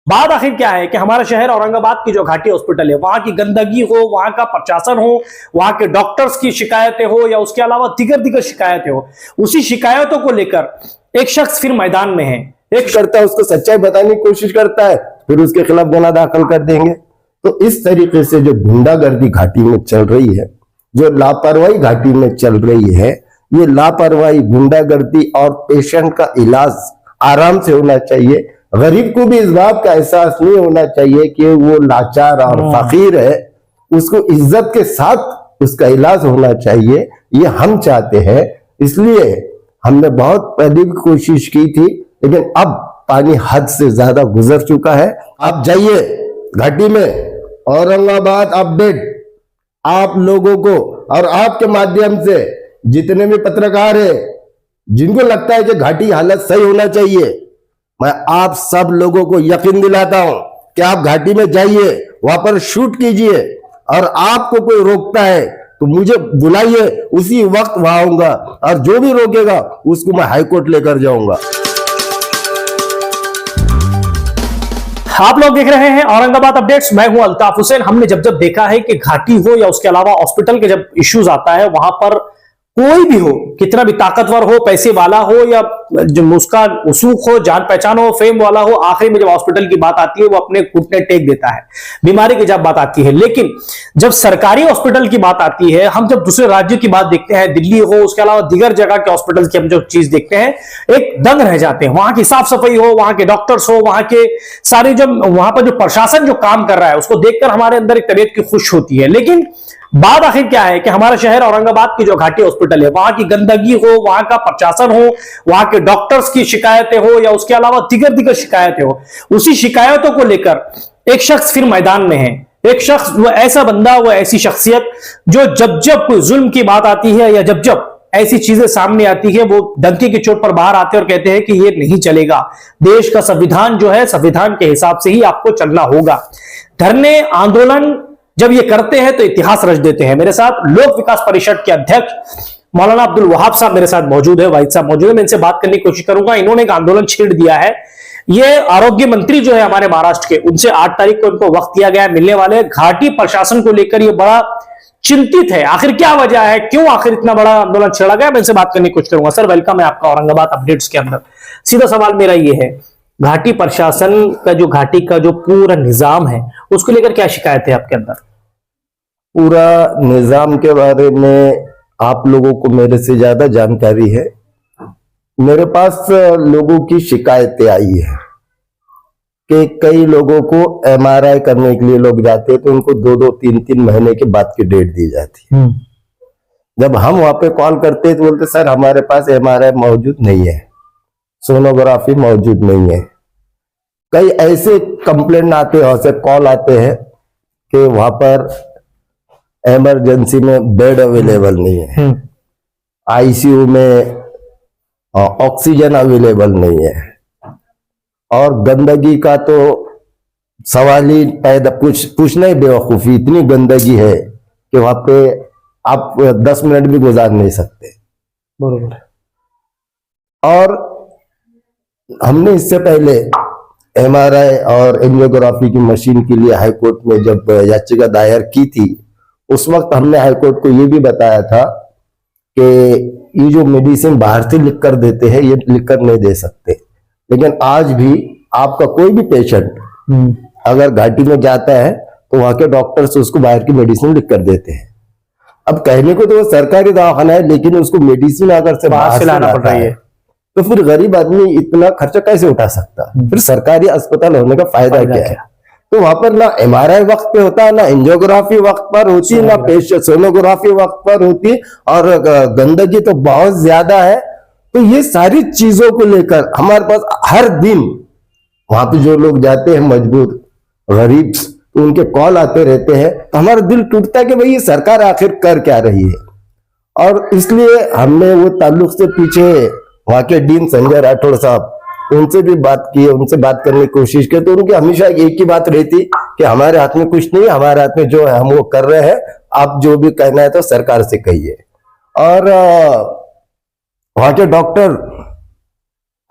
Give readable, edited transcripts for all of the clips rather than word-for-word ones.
बात आखिर क्या है कि हमारा शहर औरंगाबाद की जो घाटी हॉस्पिटल है, वहां की गंदगी हो, वहां का प्रशासन हो, वहां के डॉक्टर्स की शिकायतें हो या उसके अलावा दिगर शिकायतें हो, उसी शिकायतों को लेकर एक शख्स फिर मैदान में है। एक करता है, उसको सच्चाई बताने की कोशिश करता है, फिर उसके खिलाफ गुनाह दाखिल कर देंगे। तो इस तरीके से जो गुंडागर्दी घाटी में चल रही है, जो लापरवाही घाटी में चल रही है, ये लापरवाही, गुंडागर्दी और पेशेंट का इलाज आराम से होना चाहिए। गरीब को भी इस बात का एहसास नहीं होना चाहिए कि वो लाचार और फकीर है, उसको इज्जत के साथ उसका इलाज होना चाहिए, ये हम चाहते हैं। इसलिए हमने बहुत पहले भी कोशिश की थी, लेकिन अब पानी हद से ज्यादा गुजर चुका है। आप जाइए घाटी में, औरंगाबाद अपडेट आप लोगों को और आपके माध्यम से जितने भी पत्रकार है जिनको लगता है कि घाटी हालत सही होना चाहिए, मैं आप सब लोगों को यकीन दिलाता हूं कि आप घाटी में जाइए, वहां पर शूट कीजिए, और आपको कोई रोकता है तो मुझे बुलाइए, उसी वक्त वहां आऊंगा, और जो भी रोकेगा उसको मैं हाईकोर्ट लेकर जाऊंगा। आप लोग देख रहे हैं औरंगाबाद अपडेट्स, मैं हूं अल्ताफ हुसैन। हमने जब जब देखा है कि घाटी हो या उसके अलावा हॉस्पिटल के जब इश्यूज आता है, वहां पर कोई भी हो, कितना भी ताकतवर हो, पैसे वाला हो या जो उसका उसूख हो, जान पहचान हो, फेम वाला हो, आखिरी में जब हॉस्पिटल की बात आती है वो अपने घुटने टेक देता है, बीमारी की जब बात आती है। लेकिन जब सरकारी हॉस्पिटल की बात आती है, हम जब दूसरे राज्यों की बात देखते हैं, दिल्ली हो, उसके अलावा दिगर जगह के हॉस्पिटल की हम जो चीज देखते हैं, एक दंग रह जाते हैं। वहां की साफ सफाई हो, वहां के डॉक्टर्स हो, वहां के सारे जो वहां पर जो प्रशासन जो काम कर रहा है, उसको देखकर हमारे अंदर एक तबीयत की खुश होती है। लेकिन बात आखिर क्या है कि हमारा शहर औरंगाबाद की जो घाटी हॉस्पिटल है, वहां की गंदगी हो, वहां का प्रशासन हो, वहां के डॉक्टर्स की शिकायतें हो या उसके अलावा दिगर शिकायतें हो, उसी शिकायतों को लेकर एक शख्स फिर मैदान में है। एक शख्स, वो ऐसा बंदा, वो ऐसी शख्सियत जो जब जब कोई जुल्म की बात आती है या जब जब ऐसी चीजें सामने आती है, वो डंके की चोट पर बाहर आते हैं और कहते हैं कि ये नहीं चलेगा, देश का संविधान जो है, संविधान के हिसाब से ही आपको चलना होगा। धरने, आंदोलन जब ये करते हैं तो इतिहास रच देते हैं। मेरे साथ लोक विकास परिषद के अध्यक्ष मौलाना अब्दुल वहाब साहब मेरे साथ मौजूद है, वाहिद साहब मौजूद है। मैं इनसे बात करने की कोशिश करूंगा। इन्होंने एक आंदोलन छेड़ दिया है। ये आरोग्य मंत्री जो है हमारे महाराष्ट्र के, उनसे 8 तारीख को इनको वक्त दिया गया है, मिलने वाले। घाटी प्रशासन को लेकर ये बड़ा चिंतित है। आखिर क्या वजह है, क्यों आखिर इतना बड़ा आंदोलन छेड़ा गया, मैं इनसे बात करने की कोशिश करूंगा। सर, वेलकम है आपका औरंगाबाद अपडेट्स के अंदर। सीधा सवाल मेरा ये है, घाटी प्रशासन का जो घाटी का जो पूरा निजाम है, उसको लेकर क्या शिकायत है आपके अंदर? पूरा निजाम के बारे में आप लोगों को मेरे से ज्यादा जानकारी है। मेरे पास लोगों की शिकायतें आई है कि कई लोगों को एमआरआई करने के लिए लोग जाते हैं तो उनको 2-2, 3-3 महीने के बाद की डेट दी जाती है। जब हम वहां पे कॉल करते हैं तो बोलते सर हमारे पास एमआरआई मौजूद नहीं है, सोनोग्राफी मौजूद नहीं है। कई ऐसे कंप्लेंट आते हैं, ऐसे कॉल आते हैं कि वहां पर इमरजेंसी में बेड अवेलेबल नहीं है, आईसीयू में ऑक्सीजन अवेलेबल नहीं है, और गंदगी का तो सवाल ही पैदा पूछना ही बेवकूफी, इतनी गंदगी है कि वहां पे आप 10 मिनट भी गुजार नहीं सकते। बरोबर। और हमने इससे पहले एमआरआई और एंजियोग्राफी की मशीन के लिए हाईकोर्ट में जब याचिका दायर की थी, उस वक्त हमने हाईकोर्ट को यह भी बताया था कि ये जो मेडिसिन बाहर से लिख कर देते हैं, ये लिख कर नहीं दे सकते। लेकिन आज भी आपका कोई भी पेशेंट अगर घाटी में जाता है तो वहां के डॉक्टर्स उसको बाहर की मेडिसिन लिख कर देते हैं। अब कहने को तो वो सरकारी दवाखाना है, लेकिन उसको मेडिसिन अगर से बाहर से लाना पड़ रही है, तो फिर गरीब आदमी इतना खर्चा कैसे उठा सकता? फिर सरकारी अस्पताल होने का फायदा क्या है? तो वहां पर ना एमआरआई वक्त पे होता है, ना एंजियोग्राफी वक्त पर होती है, ना सोनोग्राफी वक्त पर होती, और गंदगी तो बहुत ज्यादा है। तो ये सारी चीजों को लेकर हमारे पास हर दिन वहां पे जो लोग जाते हैं मजबूर गरीब, तो उनके कॉल आते रहते हैं, तो हमारा दिल टूटता है कि भाई ये सरकार आखिर कर क्या रही है। और इसलिए हमने वो ताल्लुक से पीछे वहां के डीन संजय राठौड़ साहब, उनसे भी बात की, उनसे बात करने की कोशिश की, तो उनकी हमेशा एक ही बात रहती कि हमारे हाथ में कुछ नहीं, हमारे हाथ में जो है हम वो कर रहे हैं, आप जो भी कहना है तो सरकार से कहिए। और वहां के डॉक्टर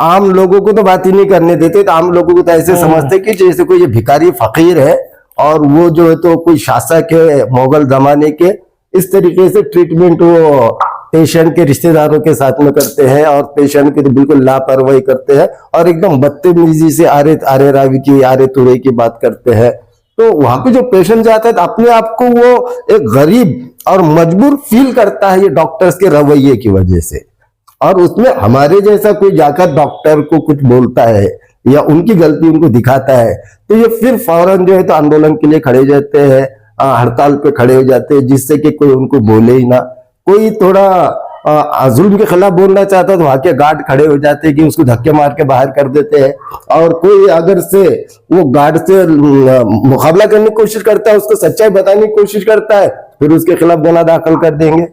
आम लोगों को तो बात ही नहीं करने देते, तो आम लोगों को तो ऐसे समझते कि जैसे कोई ये भिखारी फकीर है और वो जो है तो कोई शासक है मुगल जमाने के। इस तरीके से ट्रीटमेंट वो पेशेंट के रिश्तेदारों के साथ में करते हैं और पेशेंट की तो बिल्कुल लापरवाही करते हैं और एकदम बदतमीजी से आरे रावी की आरे तुरे की बात करते हैं। तो वहां पे जो पेशेंट जाता है तो अपने आप को वो एक गरीब और मजबूर फील करता है ये डॉक्टर्स के रवैये की वजह से। और उसमें हमारे जैसा कोई जाकर डॉक्टर को कुछ बोलता है या उनकी गलती उनको दिखाता है तो ये फिर फौरन जो है तो आंदोलन के लिए खड़े जाते हैं, हड़ताल पे खड़े हो जाते हैं, जिससे कि कोई उनको बोले ही ना। कोई थोड़ा जुल्म के खिलाफ बोलना चाहता है तो वहां के गार्ड खड़े हो जाते हैं कि उसको धक्के मार के बाहर कर देते हैं। और कोई अगर से वो गार्ड से मुकाबला करने की कोशिश करता है, उसको सच्चाई बताने की कोशिश करता है, फिर उसके खिलाफ गुनाह दाखिल कर देंगे।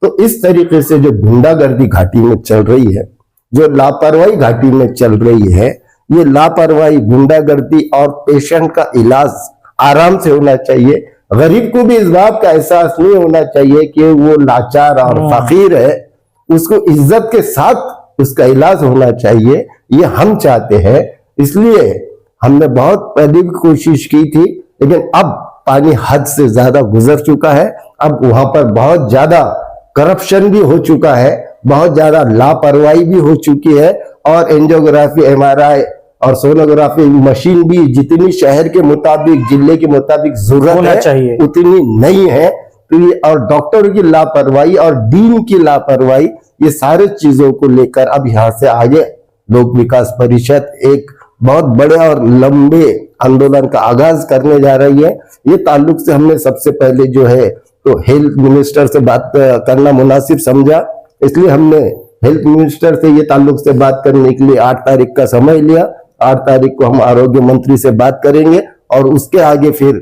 तो इस तरीके से जो गुंडागर्दी घाटी में चल रही है, जो लापरवाही घाटी में चल रही है, ये लापरवाही, गुंडागर्दी और पेशेंट का इलाज आराम से होना चाहिए। गरीब को भी इस बात का एहसास नहीं होना चाहिए कि वो लाचार और फकीर है, उसको इज्जत के साथ उसका इलाज होना चाहिए, ये हम चाहते हैं। इसलिए हमने बहुत पहले भी कोशिश की थी, लेकिन अब पानी हद से ज्यादा गुजर चुका है। अब वहां पर बहुत ज्यादा करप्शन भी हो चुका है, बहुत ज्यादा लापरवाही भी हो चुकी है और एंजियोग्राफी, एमआरआई और सोनोग्राफी मशीन भी जितनी शहर के मुताबिक, जिले के मुताबिक जरूरत है उतनी नहीं है। तो ये और डॉक्टरों की लापरवाही और डीन की लापरवाही, ये सारे चीजों को लेकर अब यहाँ से आगे लोक विकास परिषद एक बहुत बड़े और लंबे आंदोलन का आगाज करने जा रही है। ये ताल्लुक से हमने सबसे पहले जो है तो हेल्थ मिनिस्टर से बात करना मुनासिब समझा, इसलिए हमने हेल्थ मिनिस्टर से ये ताल्लुक से बात करने के लिए 8 तारीख का समय लिया। 8 तारीख को हम आरोग्य मंत्री से बात करेंगे और उसके आगे फिर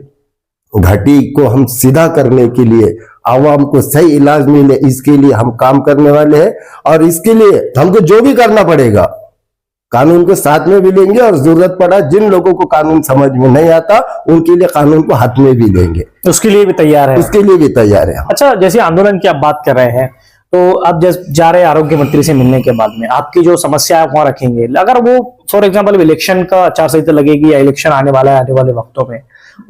घाटी को हम सीधा करने के लिए, आवाम को सही इलाज मिले, इसके लिए हम काम करने वाले हैं। और इसके लिए हमको जो भी करना पड़ेगा कानून को साथ में भी लेंगे और जरूरत पड़ा जिन लोगों को कानून समझ में नहीं आता उनके लिए कानून को हाथ में भी लेंगे, उसके लिए भी तैयार है। उसके लिए भी तैयार है। अच्छा, जैसे आंदोलन की आप बात कर रहे हैं, तो अब जब जा रहे आरोग्य मंत्री से मिलने के बाद में आपकी जो समस्या है वहां रखेंगे, अगर वो फॉर एग्जांपल इलेक्शन का आचार संहिता लगेगी या इलेक्शन आने वाला है, आने वाले वक्तों में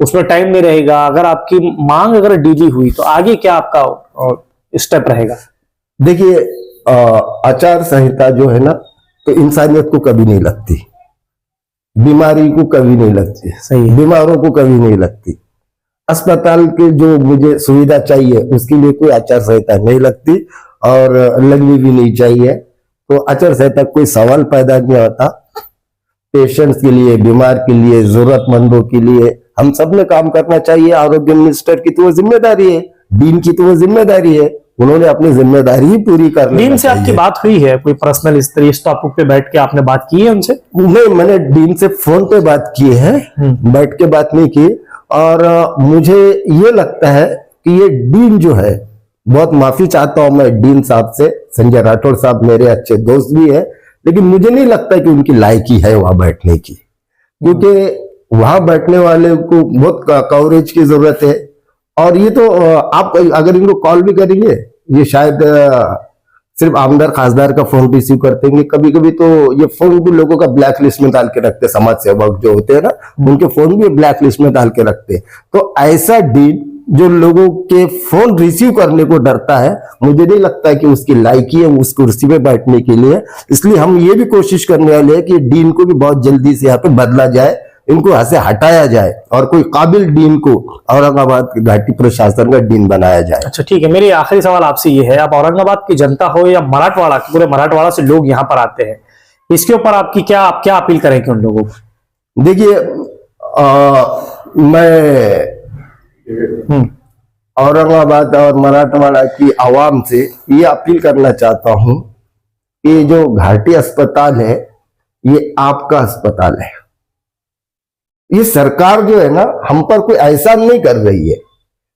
उसमें टाइम नहीं रहेगा, अगर आपकी मांग अगर डीली हुई तो आगे क्या आपका स्टेप रहेगा? देखिए, आचार संहिता जो है ना तो इंसानियत को कभी नहीं लगती, बीमारी को कभी नहीं लगती, सही, बीमारों को कभी नहीं लगती। अस्पताल के जो मुझे सुविधा चाहिए उसके लिए कोई आचार संहिता नहीं लगती और लगनी भी नहीं चाहिए। तो आचार संहिता कोई सवाल पैदा नहीं होता। पेशेंट्स के लिए, बीमार के लिए, जरूरतमंदों के लिए हम सब में काम करना चाहिए। आरोग्य मिनिस्टर की तो वो जिम्मेदारी है, डीन की तो वो जिम्मेदारी है, उन्होंने अपनी जिम्मेदारी ही पूरी करनी है। डीन से आपकी बात हुई है कोई पर्सनल इस टॉपिक पे बैठ के आपने बात की है उनसे? नहीं, मैंने डीन से फोन पे बात की है, बैठ के बात नहीं की। और मुझे ये लगता है कि ये डीन जो है, बहुत माफी चाहता हूं मैं डीन साहब से, संजय राठौड़ साहब मेरे अच्छे दोस्त भी है, लेकिन मुझे नहीं लगता कि उनकी लायकी है वहां बैठने की, क्योंकि वहां बैठने वाले को बहुत कवरेज की जरूरत है। और ये तो आप अगर इनको कॉल भी करेंगे, ये शायद सिर्फ आमदार खासदार का फोन रिसीव करते हैं। कभी कभी तो ये फोन भी लोगों का ब्लैक लिस्ट में डाल के रखते, समाज सेवक जो होते हैं ना, उनके फोन भी ब्लैक लिस्ट में डाल के रखते। तो ऐसा डीन जो लोगों के फोन रिसीव करने को डरता है, मुझे नहीं लगता कि उसकी लायकी है उस कुर्सी पे बैठने के लिए। इसलिए हम ये भी कोशिश करने वाले हैं कि डीन को भी बहुत जल्दी से यहाँ पे बदला जाए, इनको यहाँ से हटाया जाए और कोई काबिल डीन को औरंगाबाद घाटी प्रशासन का डीन बनाया जाए। अच्छा, ठीक है। मेरी आखिरी सवाल आपसे ये है, आप औरंगाबाद की जनता हो या मराठवाड़ा, पूरे मराठवाड़ा से लोग यहाँ पर आते हैं, इसके ऊपर आपकी आप क्या अपील करेंगे उन लोगों को? देखिए, मैं औरंगाबाद और मराठवाड़ा की आवाम से ये अपील करना चाहता हूं कि जो घाटी अस्पताल है ये आपका अस्पताल है। ये सरकार जो है ना हम पर कोई एहसान नहीं कर रही है,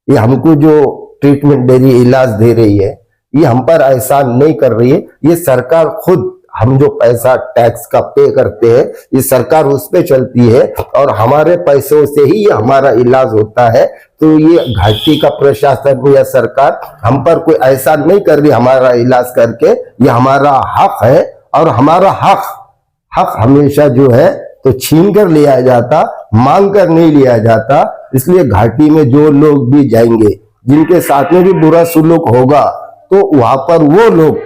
ये हमको जो ट्रीटमेंट दे रही है, इलाज दे रही है, ये हम पर एहसान नहीं कर रही है। ये सरकार खुद, हम जो पैसा टैक्स का पे करते हैं, ये सरकार उस पे चलती है और हमारे पैसों से ही ये हमारा इलाज होता है। तो ये घाटी का प्रशासन या सरकार हम पर कोई एहसान नहीं कर रही हमारा इलाज करके, ये हमारा हक है और हमारा हक हक हमेशा जो है तो छीन कर लिया जाता, मांग कर नहीं लिया जाता। इसलिए घाटी में जो लोग भी जाएंगे, जिनके साथ में भी बुरा सुलूक होगा, तो वहां पर वो लोग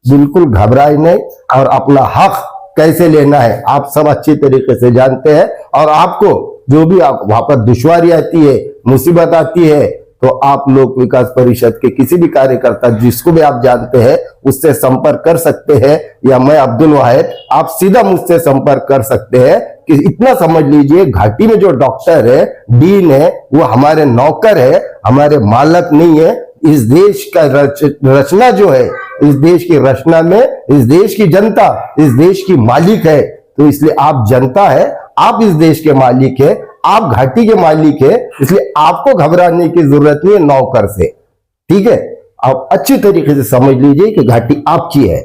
बिल्कुल घबराए नहीं और अपना हक कैसे लेना है आप सब अच्छी तरीके से जानते हैं। और आपको जो भी वहां पर दुश्वारी आती है, मुसीबत आती है, तो आप लोक विकास परिषद के किसी भी कार्यकर्ता जिसको भी आप जानते हैं उससे संपर्क कर सकते हैं, या मैं अब्दुल वाहिद, आप सीधा मुझसे संपर्क कर सकते हैं। कि इतना समझ लीजिए, घाटी में जो डॉक्टर है, डीन है, वो हमारे नौकर है, हमारे मालक नहीं है। इस देश का रचना जो है, इस देश की रचना में इस देश की जनता इस देश की मालिक है। तो इसलिए आप जनता है, आप इस देश के मालिक है, आप घाटी के मालिक है, इसलिए आपको घबराने की जरूरत नहीं है नौकर से। ठीक है, आप अच्छी तरीके से समझ लीजिए कि घाटी आपकी है।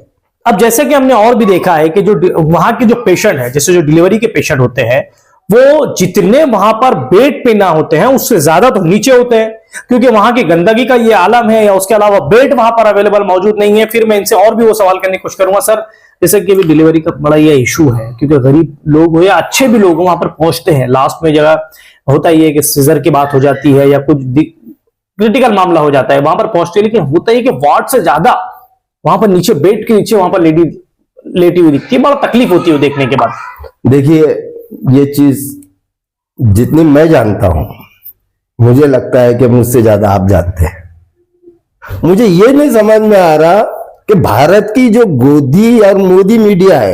अब जैसे कि हमने और भी देखा है कि जो वहां के जो पेशेंट है, जैसे जो डिलीवरी के पेशेंट होते हैं, वो जितने वहां पर बेड पे ना होते हैं उससे ज्यादा तो नीचे होते हैं, क्योंकि वहां की गंदगी का ये आलम है, या उसके अलावा बेड वहां पर अवेलेबल मौजूद नहीं है। फिर मैं इनसे और भी वो सवाल करने की कोशिश करूंगा। सर, जैसे कि डिलीवरी का बड़ा ये इशू है, क्योंकि गरीब लोग हो या अच्छे भी लोग वहां पर पहुंचते हैं, लास्ट में जगह होता ही है कि सीजर की बात हो जाती है या कुछ क्रिटिकल मामला हो जाता है, वहां पर पहुंचते हैं। लेकिन होता है कि वार्ड से ज्यादा वहां पर नीचे, बेड के नीचे वहां पर लेडी लेटी हुई दिखती है, बड़ा तकलीफ होती है देखने के बाद। देखिए, ये चीज जितनी मैं जानता हूं, मुझे लगता है कि मुझसे ज्यादा आप जानते हैं। मुझे ये नहीं समझ में आ रहा कि भारत की जो गोदी और मोदी मीडिया है,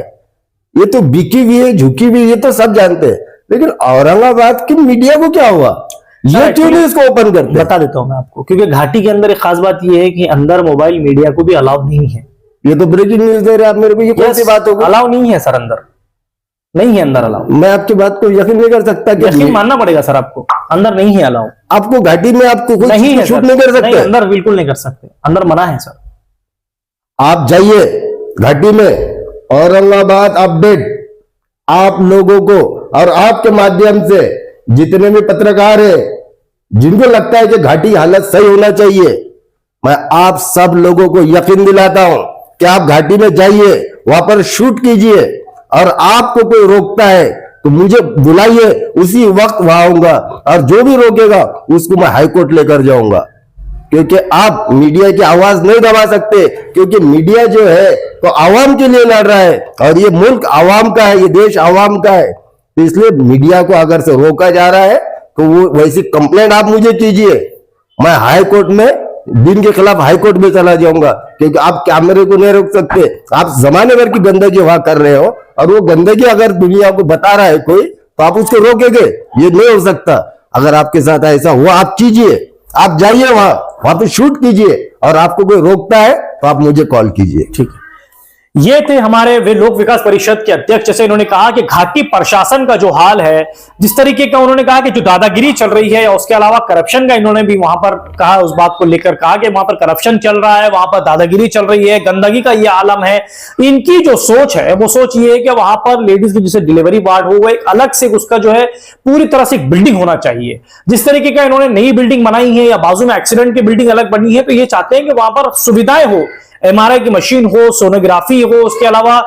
ये तो बिकी हुई है, झुकी हुई, ये तो सब जानते हैं, लेकिन औरंगाबाद की मीडिया को क्या हुआ, ये क्यों नहीं इसको ओपन करते? बता देता हूं मैं आपको, क्योंकि घाटी के अंदर एक खास बात यह है कि अंदर मोबाइल मीडिया को भी अलाउ नहीं है। ये तो ब्रेकिंग न्यूज दे रहे हैं आप मेरे को, ये कौन सी बात होगी? अलाउ नहीं है सर, अंदर नहीं है, अंदर अलाउ। मैं आपकी बात को यकीन नहीं कर सकता। यकीन मानना पड़ेगा सर आपको, अंदर नहीं है अलाउ। आपको घाटी में आपको कुछ नहीं है, शूट नहीं कर सकते? अंदर बिल्कुल नहीं कर सकते, अंदर मना है सर। आप जाइए घाटी में, औरंगाबाद अपडेट आप लोगों को और आपके माध्यम से जितने भी पत्रकार है, जिनको लगता है कि घाटी हालत सही होना चाहिए, मैं आप सब लोगों को यकीन दिलाता हूं कि आप घाटी में जाइए, वहां पर शूट कीजिए, और आपको कोई रोकता है तो मुझे बुलाइए, उसी वक्त वहां आऊंगा, और जो भी रोकेगा उसको मैं हाईकोर्ट लेकर जाऊंगा। क्योंकि आप मीडिया की आवाज नहीं दबा सकते, क्योंकि मीडिया जो है तो आवाम के लिए लड़ रहा है, और ये मुल्क आवाम का है, ये देश आवाम का है। तो इसलिए मीडिया को अगर से रोका जा रहा है तो वो वैसी कंप्लेंट आप मुझे कीजिए, मैं हाई कोर्ट में दिन के खिलाफ हाई कोर्ट में चला जाऊंगा, क्योंकि आप कैमरे को नहीं रोक सकते। आप जमाने भर की गंदगी वहां कर रहे हो, और वो गंदगी अगर दुनिया को बता रहा है कोई, तो आप उसको रोकेंगे? ये नहीं हो सकता। अगर आपके साथ ऐसा हुआ, आप कीजिए, आप जाइए वहां पे शूट कीजिए, और आपको कोई रोकता है तो आप मुझे कॉल कीजिए। ठीक है, ये थे हमारे वे लोक विकास परिषद के अध्यक्ष। जैसे इन्होंने कहा कि घाटी प्रशासन का जो हाल है, जिस तरीके का उन्होंने कहा कि जो दादागिरी चल रही है, उसके अलावा करप्शन का इन्होंने भी वहां पर कहा, उस बात को लेकर कहा कि वहां पर करप्शन चल रहा है, वहां पर दादागिरी चल रही है, गंदगी का ये आलम है। इनकी जो सोच है वो सोच ये है कि वहां पर लेडीज की जैसे डिलीवरी वार्ड हो, वो एक अलग से उसका जो है पूरी तरह से एक बिल्डिंग होना चाहिए। जिस तरीके का इन्होंने नई बिल्डिंग बनाई है, या बाजू में एक्सीडेंट की बिल्डिंग अलग बनी है, तो ये चाहते हैं कि वहां पर सुविधाएं हो, एमआरआई की मशीन हो, सोनोग्राफी हो, उसके अलावा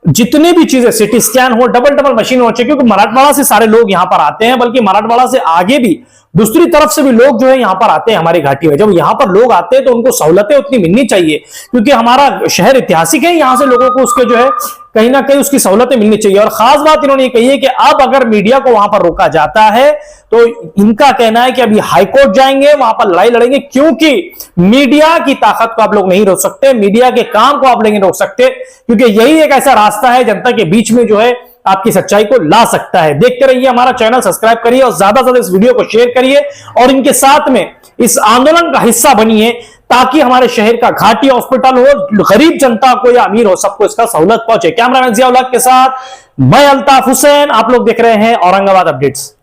जितने भी चीजें, सिटी स्कैन हो, डबल मशीन हो चाहिए। क्योंकि मराठवाड़ा से सारे लोग यहां पर आते हैं, बल्कि मराठवाड़ा से आगे भी दूसरी तरफ से भी लोग जो है यहां पर आते हैं हमारी घाटी में। जब यहां पर लोग आते हैं तो उनको सहूलतें उतनी मिलनी चाहिए, क्योंकि हमारा शहर ऐतिहासिक है, यहां से लोगों को उसके जो है कहीं ना कहीं उसकी सहूलतें मिलनी चाहिए। और खास बात इन्होंने ये कही है कि अब अगर मीडिया को वहां पर रोका जाता है तो इनका कहना है कि अभी हाईकोर्ट जाएंगे, वहां पर लड़ाई लड़ेंगे, क्योंकि मीडिया की ताकत को आप लोग नहीं रोक सकते, मीडिया के काम को आप लोग नहीं रोक सकते, क्योंकि यही एक ऐसा रास्ता है जनता के बीच में जो है आपकी सच्चाई को ला सकता है। देखते रहिए हमारा चैनल, सब्सक्राइब करिए और ज्यादा से ज्यादा इस वीडियो को शेयर करिए, और इनके साथ में इस आंदोलन का हिस्सा बनिए, ताकि हमारे शहर का घाटी हॉस्पिटल हो, गरीब जनता को या अमीर हो, सबको इसका सहूलत पहुंचे। कैमरामैन जिया उल हक के साथ मैं अल्ताफ हुसैन, आप लोग देख रहे हैं औरंगाबाद अपडेट्स।